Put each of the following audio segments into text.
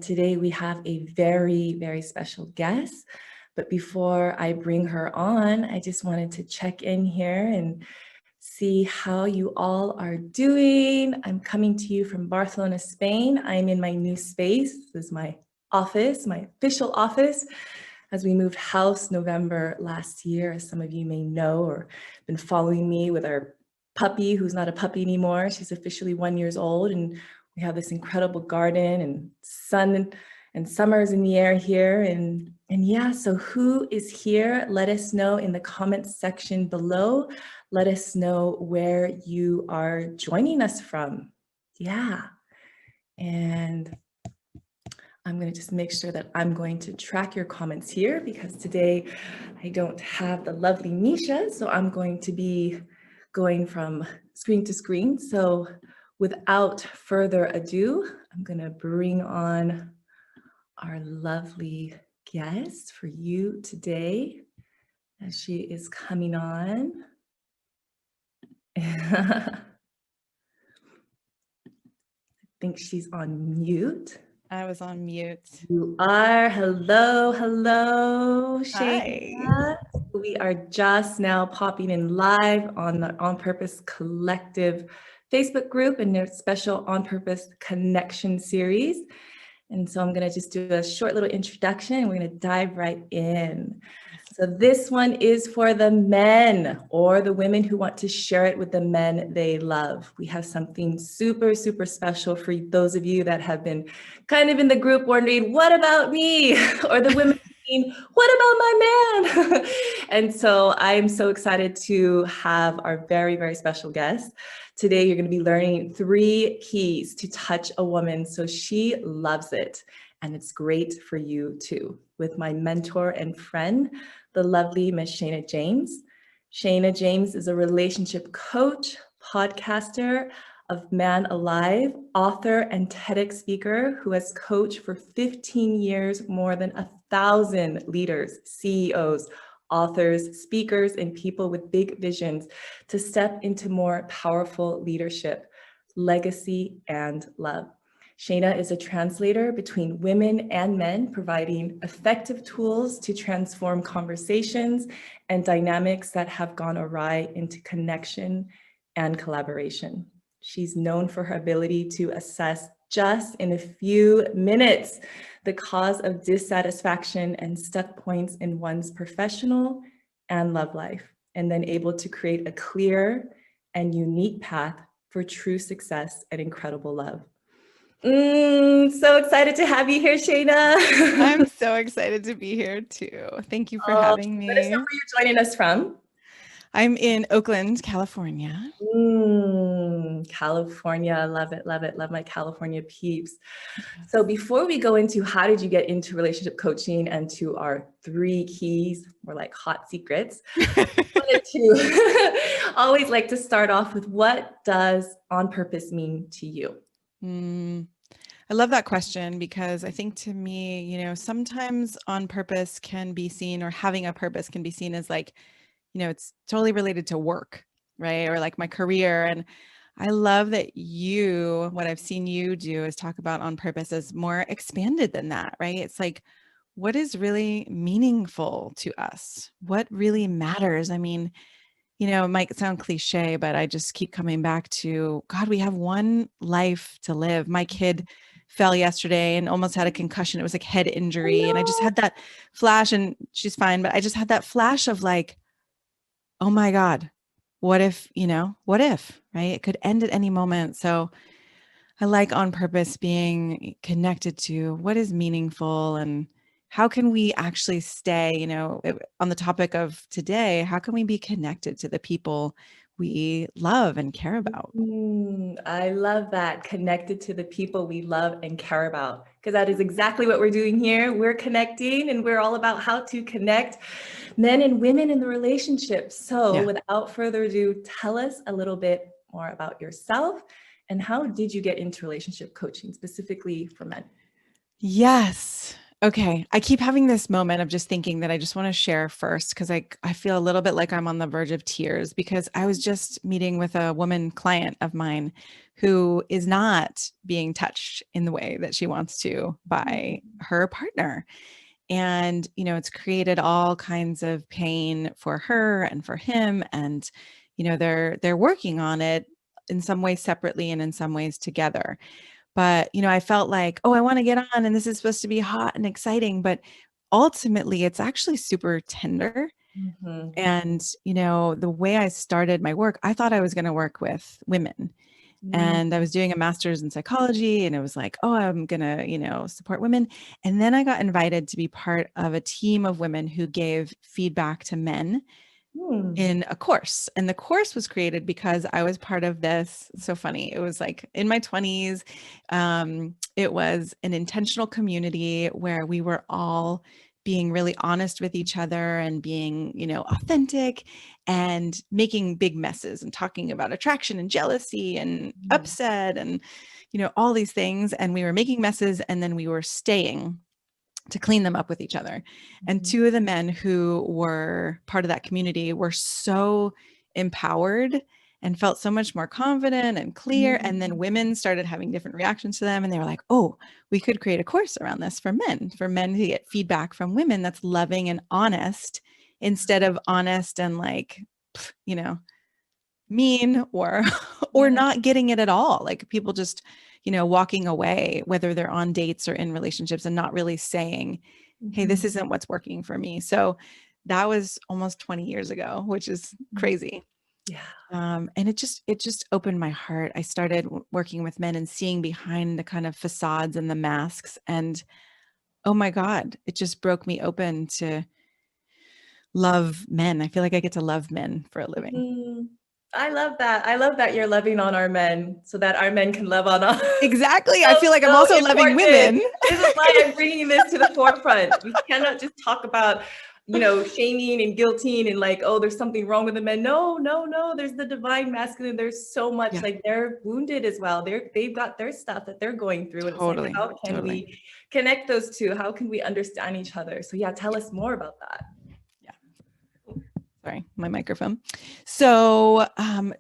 today we have a very, very special guest. But before I bring her on, I just wanted to check in here and see how you all are doing. I'm coming to you from Barcelona, Spain. I'm in my new space. This is my office, my official office, as we moved house November last year, as some of you may know or been following me with our puppy, who's not a puppy anymore. She's officially 1 year old, and we have this incredible garden and sun and summer's in the air here. And yeah, so who is here? Let us know in the comments section below. Let us know where you are joining us from. Yeah. And I'm going to just make sure that I'm going to track your comments here, because today I don't have the lovely Misha, so I'm going to be going from screen to screen. So without further ado, I'm going to bring on our lovely guest for you today as she is coming on. I think she's on mute. I was on mute. You are. Hello, hello, Shana. Hi. We are just now popping in live on the On Purpose Collective Facebook group and their special On Purpose Connection series. And so I'm going to just do a short little introduction and we're going to dive right in. So this one is for the men or the women who want to share it with the men they love. We have something super, super special for those of you that have been kind of in the group wondering, what about me? Or the women thinking, what about my man? And so I'm so excited to have our very, very special guest. Today, you're going to be learning 3 keys to touch a woman so she loves it. And it's great for you too, with my mentor and friend, the lovely Miss Shana James. Shana James is a relationship coach, podcaster of Man Alive, author and TEDx speaker who has coached for 15 years more than 1,000 leaders, CEOs, authors, speakers, and people with big visions to step into more powerful leadership, legacy, and love. Shana is a translator between women and men, providing effective tools to transform conversations and dynamics that have gone awry into connection and collaboration. She's known for her ability to assess just in a few minutes the cause of dissatisfaction and stuck points in one's professional and love life, and then able to create a clear and unique path for true success and incredible love. So excited to have you here, Shana. I'm so excited to be here too. Thank you for having me. Let us know where you're joining us from. I'm in Oakland, California. California, I love it, love it, love my California peeps. So before we go into how did you get into relationship coaching and to our 3 keys, more like hot secrets, I wanted to always like to start off with, what does on purpose mean to you? I love that question, because I think to me, sometimes on purpose can be seen, or having a purpose can be seen as like, it's totally related to work, right? Or like my career. And I love that what I've seen you do is talk about on purpose as more expanded than that, right? It's like, what is really meaningful to us? What really matters? I mean, it might sound cliche, but I just keep coming back to, God, we have one life to live. My kid fell yesterday and almost had a concussion. It was like head injury. And I just had that flash, and she's fine, but I just had that flash of like, oh my God, what if, right? It could end at any moment. So I like on purpose being connected to what is meaningful, and how can we actually stay, on the topic of today, how can we be connected to the people we love and care about? I love that. Connected to the people we love and care about, because that is exactly what we're doing here. We're connecting, and we're all about how to connect men and women in the relationship. So without further ado, tell us a little bit more about yourself, and how did you get into relationship coaching specifically for men? Yes. Okay. I keep having this moment of just thinking that I just want to share first, because I feel a little bit like I'm on the verge of tears, because I was just meeting with a woman client of mine who is not being touched in the way that she wants to by her partner. And, it's created all kinds of pain for her and for him. And, they're working on it in some ways separately and in some ways together. But, I felt like, oh, I want to get on and this is supposed to be hot and exciting. But ultimately, it's actually super tender. Mhm. And, the way I started my work, I thought I was going to work with women. Mm. And I was doing a master's in psychology, and it was like, oh, I'm going to, support women. And then I got invited to be part of a team of women who gave feedback to men Mm. in a course. And the course was created because I was part of this. So funny. It was like in my 20s. It was an intentional community where we were all being really honest with each other and being, authentic and making big messes and talking about attraction and jealousy and Mm. upset and, all these things. And we were making messes and then we were staying to clean them up with each other. And Mhm. two of the men who were part of that community were so empowered and felt so much more confident and clear. And then women started having different reactions to them. And they were like, oh, we could create a course around this for men to get feedback from women that's loving and honest instead of honest and like, you know, mean or or Yeah. not getting it at all, like people just walking away, whether they're on dates or in relationships, and not really saying, hey, this Mhm. isn't what's working for me. So that was almost 20 years ago, which is Mhm. crazy. Yeah. And it just opened my heart. I started working with men and seeing behind the kind of facades and the masks, and oh my god, it just broke me open to love men. I feel like I get to love men for a living. Mhm. I love that. I love that you're loving on our men so that our men can love on us. Exactly. I So, feel like I'm so also loving important. women. This is why I'm bringing this to the forefront. We cannot just talk about, shaming and guilting and like, oh, there's something wrong with the men. No, no, no. There's the divine masculine. There's so much, Yeah, like they're wounded as well. They've got their stuff that they're going through. And it's like, totally. how can Totally. we connect those two? How can we understand each other? So yeah, tell us more about that. Yeah. Sorry, my microphone. So,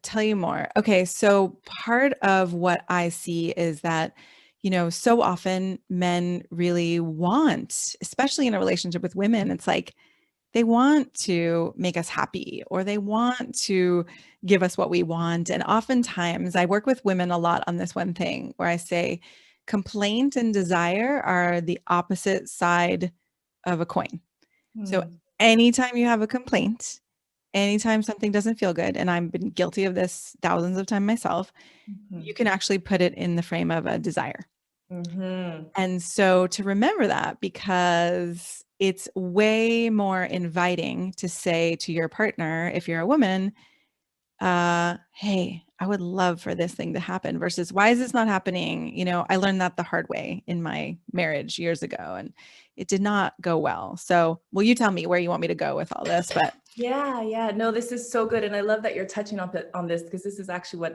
tell you more. Okay, so part of what I see is that, so often men really want, especially in a relationship with women, it's like they want to make us happy or they want to give us what we want. And oftentimes I work with women a lot on this one thing where I say complaint and desire are the opposite side of a coin. So Hmm. anytime you have a complaint, anytime something doesn't feel good, and I've been guilty of this thousands of times myself, you Mhm. can actually put it in the frame of a desire. Mhm. And so to remember that, because it's way more inviting to say to your partner, if you're a woman, hey, I would love for this thing to happen versus why is this not happening? I learned that the hard way in my marriage years ago and it did not go well. So, will you tell me where you want me to go with all this? But Yeah, yeah. No, this is so good. And I love that you're touching on this because this is actually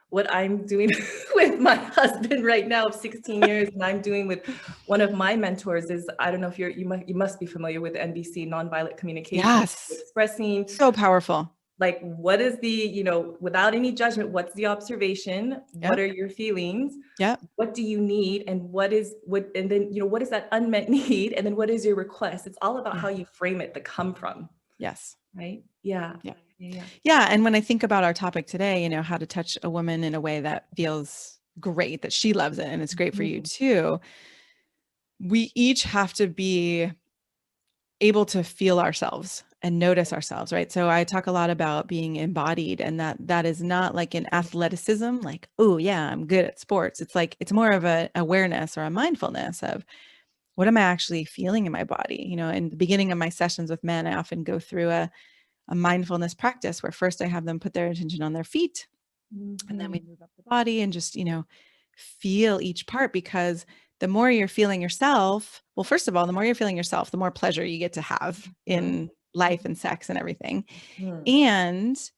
what I'm doing with my husband right now of 16 years. And I'm doing with one of my mentors is, I don't know if you must be familiar with NVC, nonviolent communication, yes, expressing so powerful. like what is the, without any judgment, what's the observation? What Yep. are your feelings? Yep. What do you need? And and then, what is that unmet need? And then what is your request? It's all about Yeah. how you frame it, the come from. Yes. Right? Yeah. Yeah. Yeah. Yeah. And when I think about our topic today, how to touch a woman in a way that feels great, that she loves it, and it's great for you Mhm. too, we each have to be able to feel ourselves and notice ourselves, right? So I talk a lot about being embodied, and that is not like an athleticism, like, oh yeah, I'm good at sports. It's like it's more of a awareness or a mindfulness of what am I actually feeling in my body. In the beginning of my sessions with men, I often go through a mindfulness practice where first I have them put their attention on their feet, and then we Mhm. move up the body and just, feel each part, because the more you're feeling yourself, well, first of all, the more you're feeling yourself, the more pleasure you get to have Mhm. in life and sex and everything. Mhm. And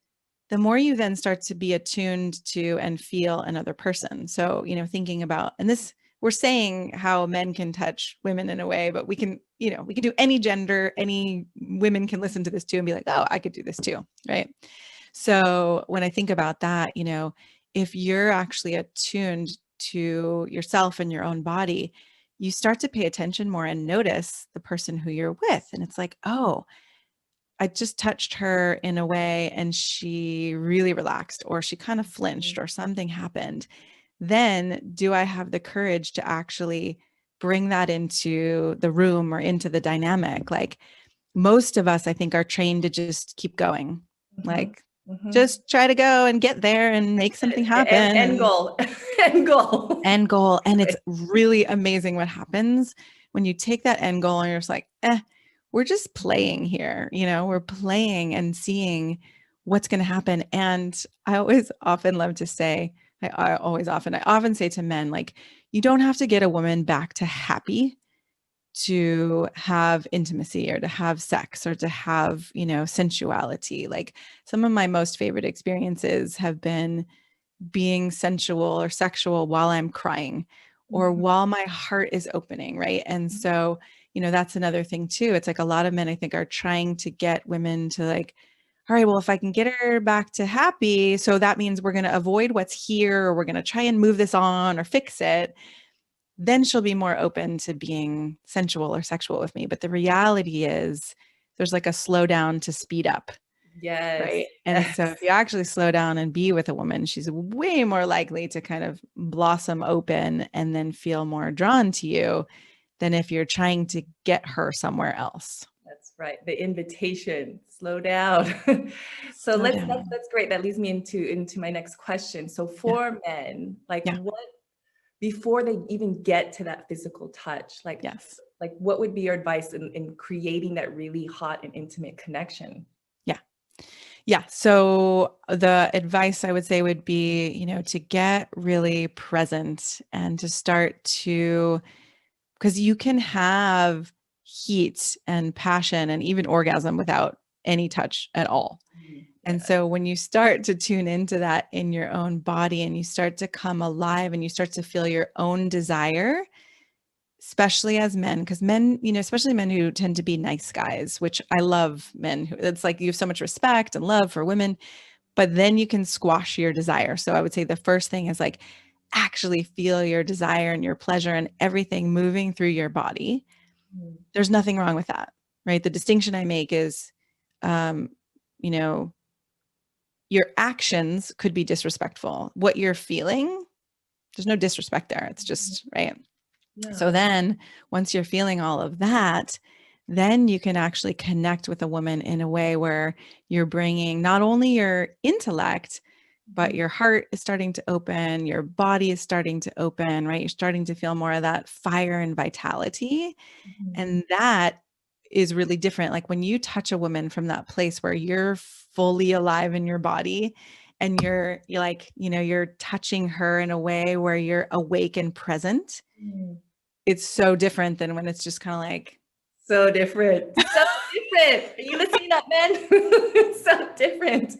the more you then start to be attuned to and feel another person. So, thinking about, and this, we're saying how men can touch women in a way, but we can do any gender, any women can listen to this too and be like, oh, I could do this too. Right. So when I think about that, if you're actually attuned to yourself and your own body, you start to pay attention more and notice the person who you're with. And it's like, oh, I just touched her in a way and she really relaxed, or she kind of flinched, or something happened. Then do I have the courage to actually bring that into the room or into the dynamic? Like, most of us, I think, are trained to just keep going. Like, just try to go and get there and make something happen. End goal. End goal. End goal. And it's really amazing what happens when you take that end goal and you're just like, we're just playing here. We're playing and seeing what's going to happen. And I always often love to say, I often say to men, like, you don't have to get a woman back to happy to have intimacy or to have sex or to have, sensuality. Like, some of my most favorite experiences have been being sensual or sexual while I'm crying or while my heart is opening, right? And so, that's another thing too. It's like a lot of men, I think, are trying to get women to like, all right, well, if I can get her back to happy, so that means we're going to avoid what's here, or we're going to try and move this on or fix it, then she'll be more open to being sensual or sexual with me. But the reality is there's like a slow down to speed up. Yes. Right. And so if you actually slow down and be with a woman, she's way more likely to kind of blossom open and then feel more drawn to you than if you're trying to get her somewhere else. That's right. The invitation, slow down. So that's great. That leads me into my next question. So for men, like what, before they even get to that physical touch, like what would be your advice in creating that really hot and intimate connection? Yeah. So the advice I would say would be, to get really present and to start to, because you can have heat and passion and even orgasm without any touch at all. And so when you start to tune into that in your own body and you start to come alive and you start to feel your own desire, especially as men, because men, especially men who tend to be nice guys, which I love men who, it's like you have so much respect and love for women, but then you can squash your desire. So I would say the first thing is like actually feel your desire and your pleasure and everything moving through your body. There's nothing wrong with that, right? The distinction I make is, you know, your actions could be disrespectful. What you're feeling, there's no disrespect there. It's just, right? So then once you're feeling all of that, then you can actually connect with a woman in a way where you're bringing not only your intellect, but your heart is starting to open, your body is starting to open, right? You're starting to feel more of that fire and vitality. And that is really different. Like when you touch a woman from that place where you're fully alive in your body and you're like, you're touching her in a way where you're awake and present. It's so different than when it's just kind of like, so different. So different. Are you listening up, men? So different.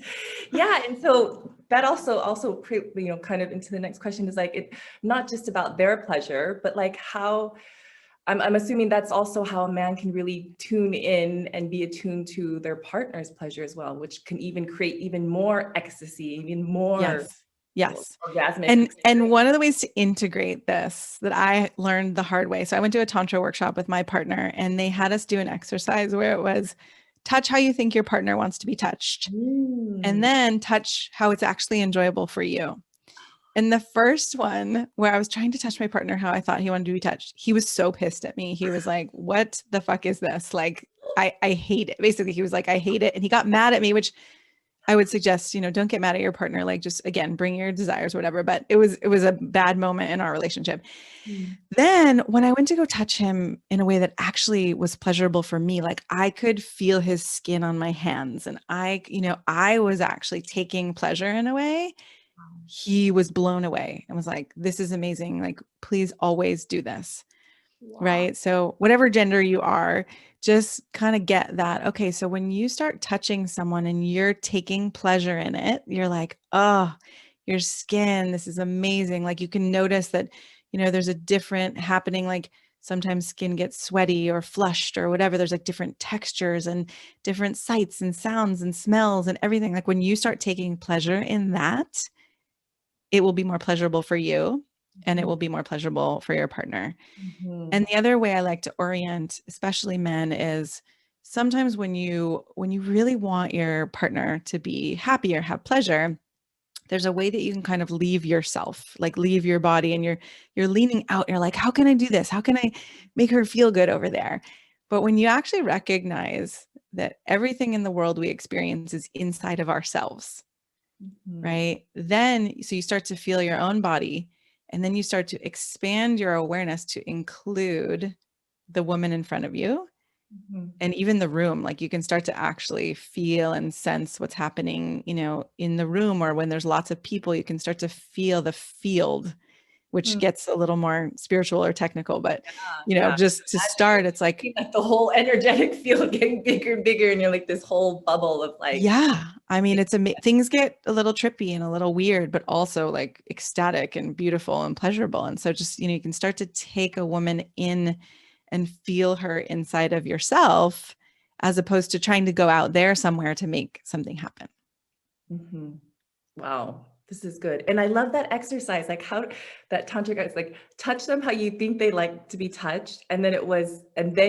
Yeah. And so that also kind of into the next question is like, it not just about their pleasure, but like how I'm assuming that's also how a man can really tune in and be attuned to their partner's pleasure as well, which can even create even more ecstasy, even more yes. orgasmic. And one of the ways to integrate this that I learned the hard way. So I went to a tantra workshop with my partner and they had us do an exercise where it was touch how you think your partner wants to be touched and then touch how it's actually enjoyable for you. And the first one where I was trying to touch my partner how I thought he wanted to be touched, he was so pissed at me. He was like, what the fuck is this? Like, I hate it. Basically, he was like, I hate it. And he got mad at me, which I would suggest, don't get mad at your partner. Like just, again, bring your desires, whatever. But it was a bad moment in our relationship. Then when I went to go touch him in a way that actually was pleasurable for me, like I could feel his skin on my hands and I was actually taking pleasure in a way. He was blown away and was like, this is amazing. Like, please always do this. Right. So whatever gender you are, just kind of get that. Okay. So when you start touching someone and you're taking pleasure in it, you're like, oh, your skin, this is amazing. Like you can notice that, there's a different happening. Like sometimes skin gets sweaty or flushed or whatever. There's like different textures and different sights and sounds and smells and everything. Like when you start taking pleasure in that, it will be more pleasurable for you and it Mhm. will be more pleasurable for your partner. Mhm. And the other way I like to orient, especially men, is sometimes when you really want your partner to be happy or have pleasure, there's a way that you can kind of leave yourself, like leave your body, and you're leaning out. You're like, how can I do this? How can I make her feel good over there? But when you actually recognize that everything in the world we experience is inside of ourselves, Mhm. right? Then, so you start to feel your own body, and then you start to expand your awareness to include the woman in front of you Mhm. and even the room. Like you can start to actually feel and sense what's happening, in the room, or when there's lots of people, you can start to feel the field, which Mhm. gets a little more spiritual or technical, but Yeah. just to start, it's like, Like the whole energetic field getting bigger and bigger, and you're like this whole bubble of like, yeah, I mean, things get a little trippy and a little weird, but also like ecstatic and beautiful and pleasurable. And so just, you can start to take a woman in and feel her inside of yourself, as opposed to trying to go out there somewhere to make something happen. Mhm. Wow, this is good. And I love that exercise, like how that tantric is like touch them how you think they like to be touched. And then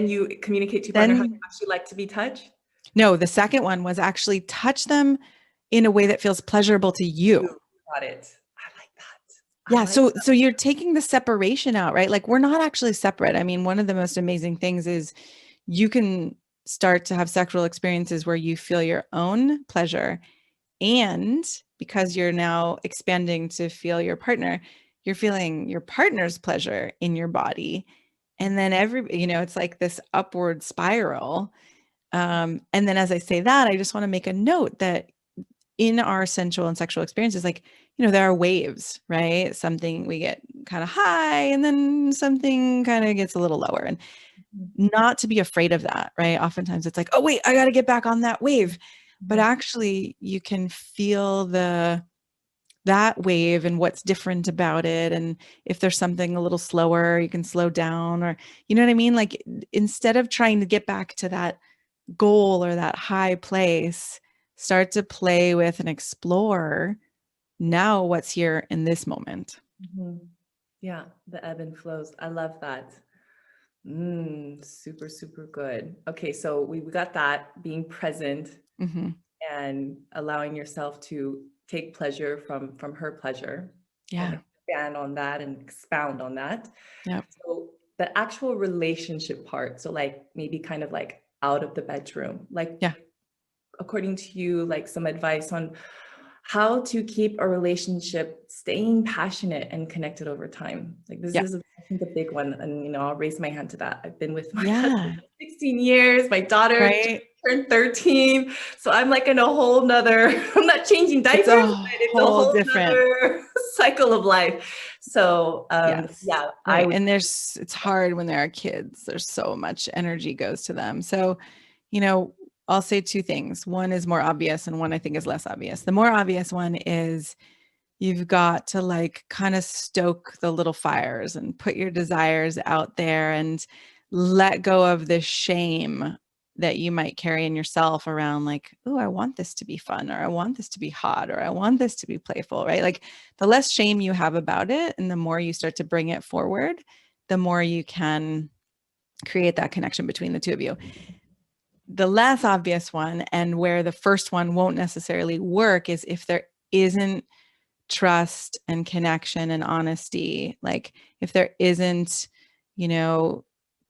you communicate to your partner how you Then, actually like to be touched. no, the second one was actually touch them in a way that feels pleasurable to you. You got it. I like that. I Yeah. like So you're taking the separation out, right? Like we're not actually separate. I mean, one of the most amazing things is you can start to have sexual experiences where you feel your own pleasure. And because you're now expanding to feel your partner, you're feeling your partner's pleasure in your body. And then it's like this upward spiral. And then as I say that, I just want to make a note that in our sensual and sexual experiences, like, there are waves, right? Something we get kind of high and then something kind of gets a little lower. And that. not to be afraid of that, right? Oftentimes it's like, oh, wait, I got to get back on that wave. But Mhm. actually, you can feel that wave and what's different about it. And if there's something a little slower, you can slow down, or, you know what I mean? Like instead of trying to get back to that goal or that high place, start to play with and explore now what's here in this moment. Mhm. Yeah, the ebb and flows. I love that. Super, super good. Okay, so we got that being present Hmm. and allowing yourself to take pleasure from her pleasure and Yeah. expand on that and expound on that. Yep. So the actual relationship part, so like maybe kind of like out of the bedroom, like Yeah. according to you, like some advice on how to keep a relationship staying passionate and connected over time. Like this Yeah. is, I think, a big one. And, I'll raise my hand to that. I've been with my husband Yeah. for 16 years. My daughter Right. turned 13. So I'm like in a whole nother, I'm not changing It's diapers, a but it's a whole whole different. nother cycle of life. So Yes. yeah, I Right. would. And it's hard when there are kids. There's so much energy goes to them. So, you know, I'll say two things. One is more obvious and one I think is less obvious. The more obvious one is you've got to like kind of stoke the little fires and put your desires out there and let go of the shame that you might carry in yourself around like, oh, I want this to be fun, or I want this to be hot, or I want this to be playful, right? Like the less shame you have about it and the more you start to bring it forward, the more you can create that connection between the two of you. The less obvious one, and where the first one won't necessarily work, is if there isn't trust and connection and honesty. Like if there isn't,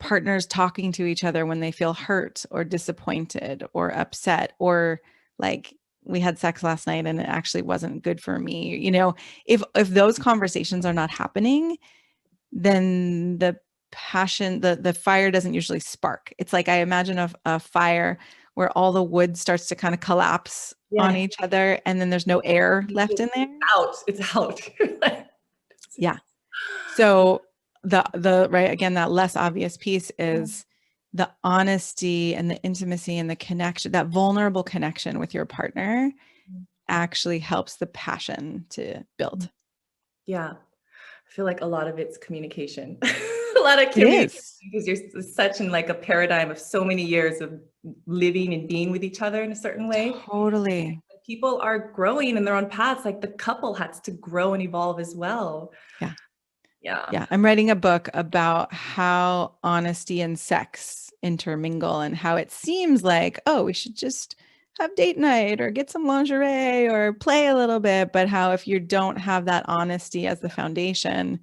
partners talking to each other when they feel hurt or disappointed or upset, or like we had sex last night and it actually wasn't good for me. If those conversations are not happening, then the passion, the fire doesn't usually spark. It's like I imagine a fire where all the wood starts to kind of collapse on Yes, each other and then there's no air left in there. it's out. Yeah. So the right, again, that less obvious piece is the honesty and the intimacy and the connection, that vulnerable connection with your partner actually helps the passion to build. Yeah, I feel like a lot of it's communication. A lot of It communication is. because you're such in like a paradigm of so many years of living and being with each other in a certain way. Totally. people are growing and they're on paths, like the couple has to grow and evolve as well. Yeah. Yeah. Yeah. I'm writing a book about how honesty and sex intermingle and how it seems like, oh, we should just have date night or get some lingerie or play a little bit. But how if you don't have that honesty as the foundation,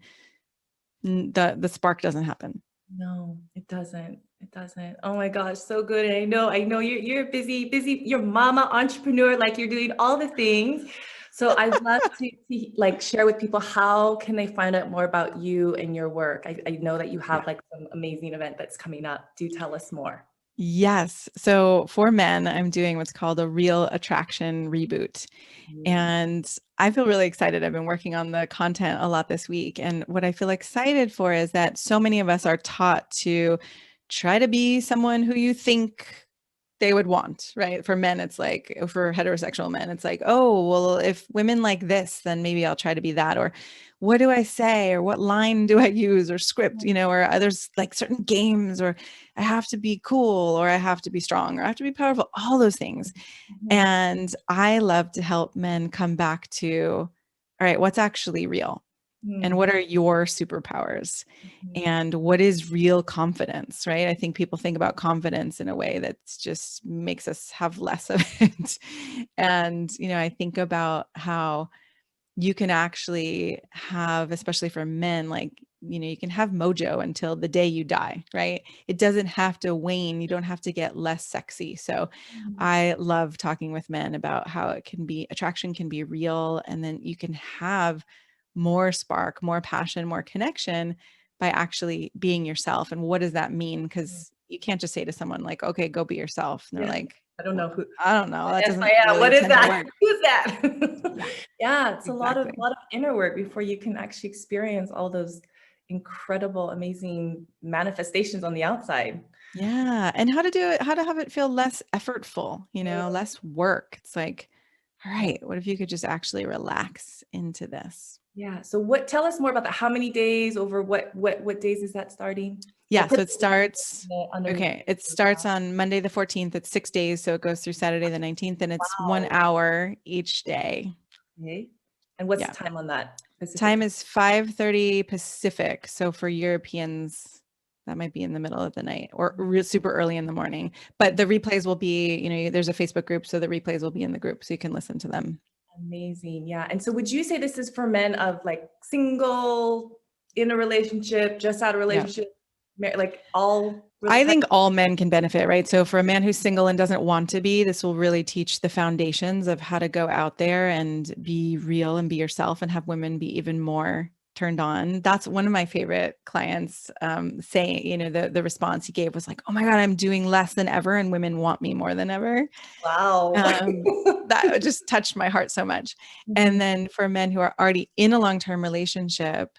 the spark doesn't happen. No, it doesn't. It doesn't. Oh my gosh, so good. And I know you're busy, you're mama entrepreneur, like you're doing all the things. So I'd love to like share with people, how can they find out more about you and your work? I know that you have like some amazing event that's coming up. Do tell us more. Yes. So for men, I'm doing what's called a real attraction reboot. Amazing. And I feel really excited. I've been working on the content a lot this week. And what I feel excited for is that so many of us are taught to try to be someone who you think they would want, right? For men, it's like, for heterosexual men, it's like, oh, well, if women like this, then maybe I'll try to be that. Or what do I say? Or what line do I use or script, or there's like certain games, or I have to be cool, or I have to be strong, or I have to be powerful, all those things. Mhm. And I love to help men come back to, all right, what's actually real? And Mhm. what are your superpowers? Mhm. And what is real confidence, right? I think people think about confidence in a way that just makes us have less of it. And, I think about how you can actually have, especially for men, like, you can have mojo until the day you die, right? It doesn't have to wane. You don't have to get less sexy. So Mhm. I love talking with men about how attraction can be real. And then you can have more spark, more passion, more connection by actually being yourself. And what does that mean? Because you can't just say to someone like, okay, go be yourself. And they're Yeah. like, I don't know who. I don't know. That Yes, doesn't I am. really What is tend to that? work. Who's that? Yeah, Yeah, it's a lot of exactly. inner work before you can actually experience all those incredible, amazing manifestations on the outside. Yeah. And how to do it, how to have it feel less effortful, Mm, less work. It's like, all yeah. right, what if you could just actually relax into this? Yeah. So tell us more about that. How many days, over what days is that starting? We'll Yeah. put So it the link starts, underneath. okay, it starts on Monday the 14th. It's 6 days. So it goes through Saturday the 19th, and it's one Wow. hour each day. Okay. And what's the Yeah. time on that? Pacific Time time? is 5:30 Pacific. So for Europeans, that might be in the middle of the night or super early in the morning. But the replays will be, there's a Facebook group, so the replays will be in the group, so you can listen to them. Amazing. Yeah. And so would you say this is for men of like single, in a relationship, just out of Yeah. relationship, like all I types? think all men can benefit, right? So for a man who's single and doesn't want to be, this will really teach the foundations of how to go out there and be real and be yourself, and have women be even more turned on. That's one of my favorite clients saying, the response he gave was like, oh my God, I'm doing less than ever and women want me more than ever. Wow. That just touched my heart so much. And Mhm. then for men who are already in a long-term relationship,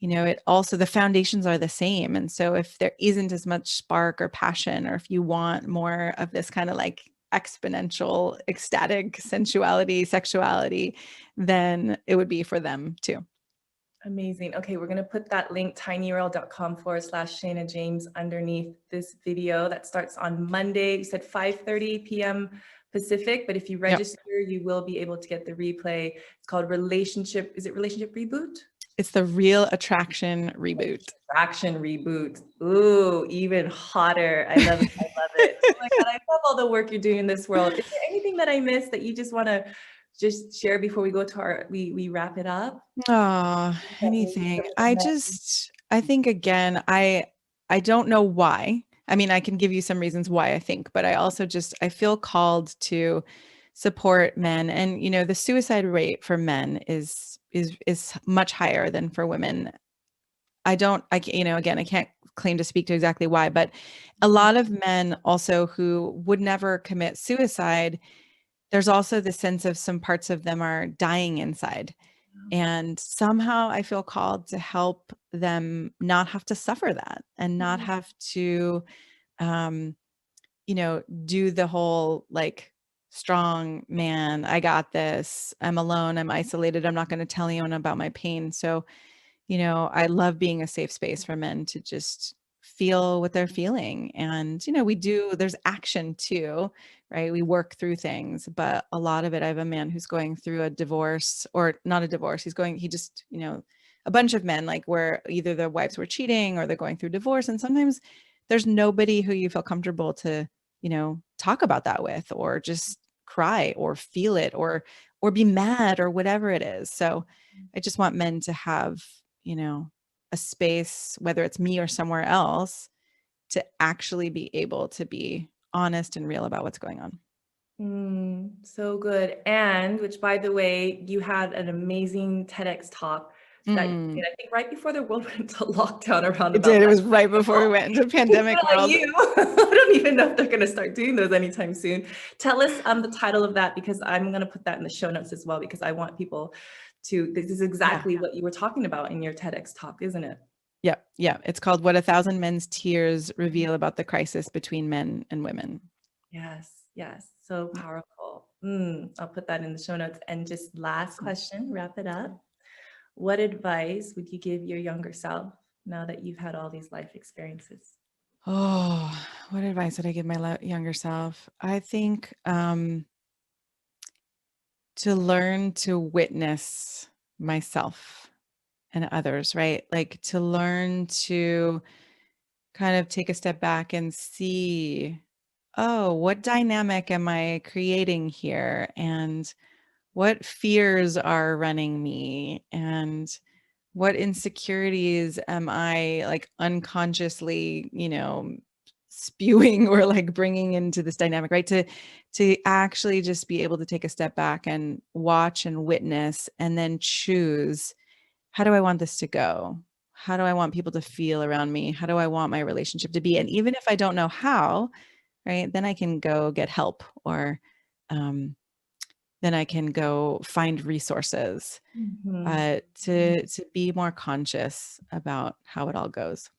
it also, the foundations are the same. And so if there isn't as much spark or passion, or if you want more of this kind of like exponential, ecstatic sensuality, sexuality, then it would be for them too. Amazing. Okay, we're going to put that link, tinyurl.com/Shana James, underneath this video. That starts on Monday. You said 5:30 p.m. Pacific, but if you Yep. register, you will be able to get the replay. It's called Relationship. Is it Relationship Reboot? It's the Real Attraction Reboot. Attraction Reboot. Ooh, even hotter. I love it. I love it. Oh my God, I love all the work you're doing in this world. Is there anything that I missed that you just want to just share before we go to we wrap it up? Oh, That maybe anything. some of the men. I think again, I don't know why. I mean, I can give you some reasons why I think, but I feel called to support men. And the suicide rate for men is much higher than for women. Again, I can't claim to speak to exactly why, but a lot of men also who would never commit suicide, there's also the sense of some parts of them are dying inside. And somehow I feel called to help them not have to suffer that, and not have to, um, do the whole like strong man, I got this, I'm alone, I'm isolated, I'm not going to tell anyone about my pain. So, I love being a safe space for men to just feel what they're feeling. And, there's action too, right? We work through things, but a lot of it, I have a man who's going through a divorce, or not a divorce. A bunch of men, like, where either their wives were cheating or they're going through divorce. And sometimes there's nobody who you feel comfortable to, talk about that with, or just cry or feel it, or be mad, or whatever it is. So I just want men to have, a space, whether it's me or somewhere else, to actually be able to be honest and real about what's going on. So good. And which, by the way, you had an amazing TEDx talk that you did, I think, right before the world went into lockdown around It about did. It that. was right before we went into pandemic Like world. you. I don't even know if they're going to start doing those anytime soon. Tell us the title of that, because I'm going to put that in the show notes as well, because I want people to, this is exactly what you were talking about in your TEDx talk, isn't it? Yep. Yeah. It's called What a Thousand Men's Tears Reveal About the Crisis Between Men and Women. Yes. Yes. So powerful. I'll put that in the show notes. And just last question, wrap it up. What advice would you give your younger self now that you've had all these life experiences? Oh, what advice would I give my younger self? I think to learn to witness myself and others, right? Like, to learn to kind of take a step back and see, oh, what dynamic am I creating here? And what fears are running me? And what insecurities am I, like, unconsciously, spewing or, like, bringing into this dynamic, right? To actually just be able to take a step back and watch and witness, and then choose, how do I want this to go? How do I want people to feel around me? How do I want my relationship to be? And even if I don't know how, right, then I can go get help, or then I can go find resources, to be more conscious about how it all goes.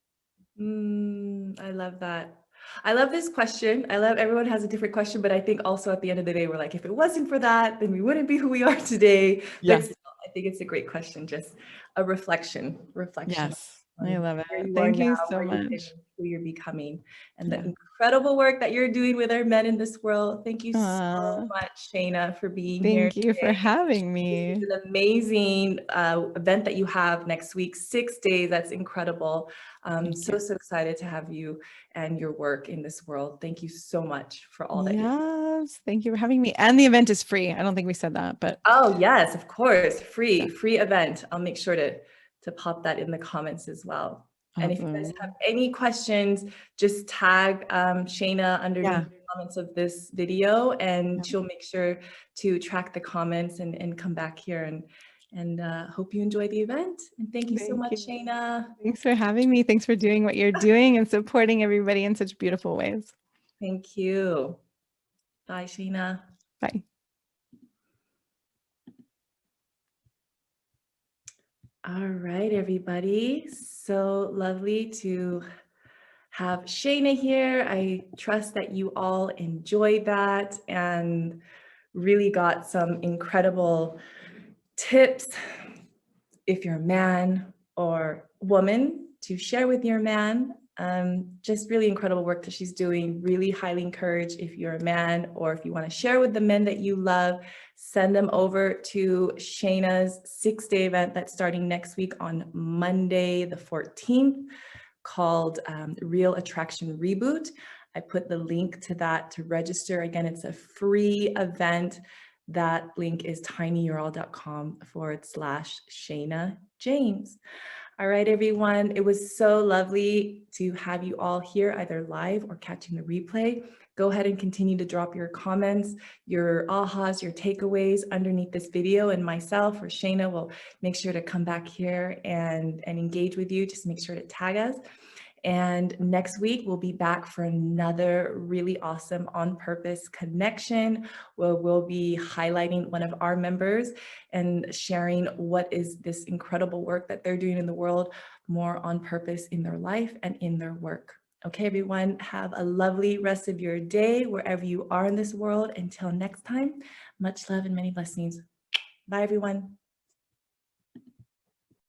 I love that. I love this question. I love, everyone has a different question, but I think also at the end of the day, we're like, if it wasn't for that, then we wouldn't be who we are today. But still, I think it's a great question. Just a reflection Yes. I on love where it. you are Thank now, you so where you've been, much. who you're becoming, and the Yeah. incredible work that you're doing with our men in this world. Thank you so Aw, much, Shana, for being here thank you for today. having This me. is an amazing event that you have next week, 6 days. That's incredible. Thank you. So excited to have you and your work in this world. Thank you so much for all that you're doing. Yes. Thank you for having me. And the event is free. I don't think we said that, but Oh, yes, of course. yeah. Free event. I'll make sure to pop that in the comments as well. And if you guys have Awesome. any questions, just tag Shana underneath Yeah. the comments of this video, and Yeah. she'll make sure to track the comments and come back here, and hope you enjoy the event. And thank you so Thank much, you. Shana. Thanks for having me. Thanks for doing what you're doing and supporting everybody in such beautiful ways. Thank you. Bye, Shana. Bye. All right, everybody. So lovely to have Shana here. I trust that you all enjoyed that and really got some incredible tips, if you're a man or woman, to share with your man. Just really incredible work that she's doing. Really highly encourage, if you're a man or if you want to share with the men that you love, send them over to Shana's 6-day event that's starting next week on Monday, the 14th, called Real Attraction Reboot. I put the link to that to register. Again, it's a free event. That link is tinyurl.com/Shana James. All right, everyone. It was so lovely to have you all here, either live or catching the replay. Go ahead and continue to drop your comments, your ahas, your takeaways underneath this video, and myself or Shana will make sure to come back here and engage with you. Just make sure to tag us. And next week, we'll be back for another really awesome on purpose connection, where we'll be highlighting one of our members and sharing what is this incredible work that they're doing in the world, more on purpose in their life and in their work. Okay, everyone, have a lovely rest of your day, wherever you are in this world. Until next time, much love and many blessings. Bye, everyone.